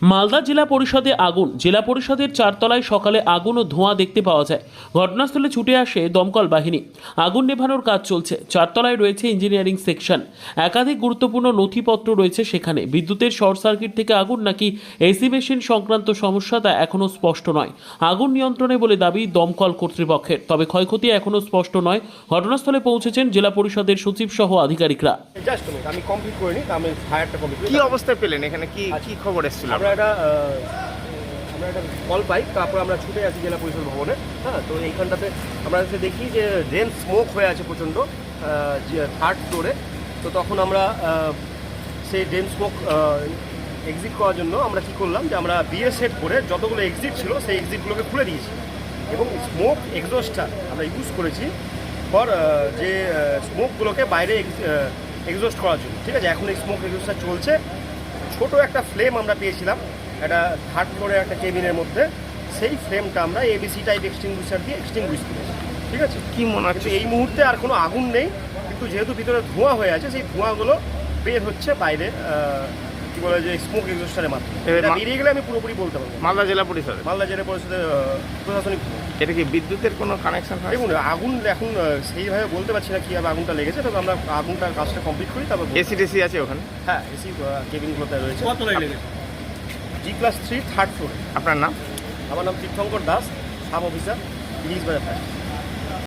মালদা জেলা পরিষদে আগুন। জেলা পরিষদের চারতলায় সকালে আগুন ও ধোঁয়া দেখতে পাওয়া যায়। ঘটনাস্থলে ছুটে আসে দমকল বাহিনী। আগুন নেভানোর কাজ চলছে। চারতলায় রয়েছে ইঞ্জিনিয়ারিং সেকশন। একাধিক গুরুত্বপূর্ণ নথিপত্র রয়েছে সেখানে। বিদ্যুতের শর্ট সার্কিট থেকে আগুন নাকি এসি মেশিন সংক্রান্ত সমস্যা তা এখনও স্পষ্ট নয়। আগুন নিয়ন্ত্রণে বলে দাবি দমকল কর্তৃপক্ষের, তবে ক্ষয়ক্ষতি এখনও স্পষ্ট নয়। ঘটনাস্থলে পৌঁছেছেন জেলা পরিষদের সচিব সহ আধিকারিকরা। আমি কমপ্লিট করিনি, আমি ফায়ারটা কমপ্লিট কি অবস্থায় পেলেন এখানে? কি কি খবর এসেছিল? আমরা একটা কল পাই, তারপর আমরা ছুটে আসি জেলা পরিষদ ভবনে। হ্যাঁ, তো এইখানটাতে আমরা এসে দেখি যে ড্রেন স্মোক হয়ে আছে প্রচণ্ড, থার্ড ফ্লোরে। তো তখন আমরা সেই ড্রেন স্মোক এক্সিট করার জন্য আমরা কী করলাম যে আমরা বিয়ে সেট করে যতগুলো এক্সিট ছিল সেই এক্সিটগুলোকে খুলে দিয়েছি এবং স্মোক এক্সস্টটা আমরা ইউজ করেছি ফর যে স্মোকগুলোকে বাইরে এক্সস্ট করার জন্য। ঠিক আছে, এখন এই স্মোক এক্সস্টটা চলছে। ছোট একটা ফ্লেম আমরা পেয়েছিলাম একটা থার্ড ফ্লোরে একটা কেবিনের মধ্যে, সেই ফ্লেমটা আমরা এবিসি টাইপ এক্সটিংগুইশার দিয়ে এক্সটিংগুইশ করেছি। ঠিক আছে, কি মনে হচ্ছে? এই মুহূর্তে আর কোনো আগুন নেই, কিন্তু যেহেতু ভিতরে ধোঁয়া হয়ে আছে সেই ধোঁয়াগুলো বের হচ্ছে বাইরে, কী বলে যে স্মোক এক্সস্টারের মাধ্যমে। এটা বেরিয়ে গেলে আমি পুরোপুরি বলতে পারবো। মালদা জেলা পরিষদ, মালদা জেলা পরিষদের প্রশাসনিক। এটা কি বিদ্যুতের কোনো কানেকশন হয়? দেখুন, আগুন এখন সেইভাবে বলতে পারছি না কীভাবে আগুনটা লেগেছে, তবে আমরা আগুনটার কাজটা কমপ্লিট করি তারপর। এসি টেসি আছে ওখানে? হ্যাঁ, এসি কেবিনগুলোতে রয়েছে। G+3 থার্ড ফ্লোরে। আপনার নাম? আমার নাম তীর্থঙ্কর দাস, সাব অফিসার, ইলিশ বাজার ফায়ার।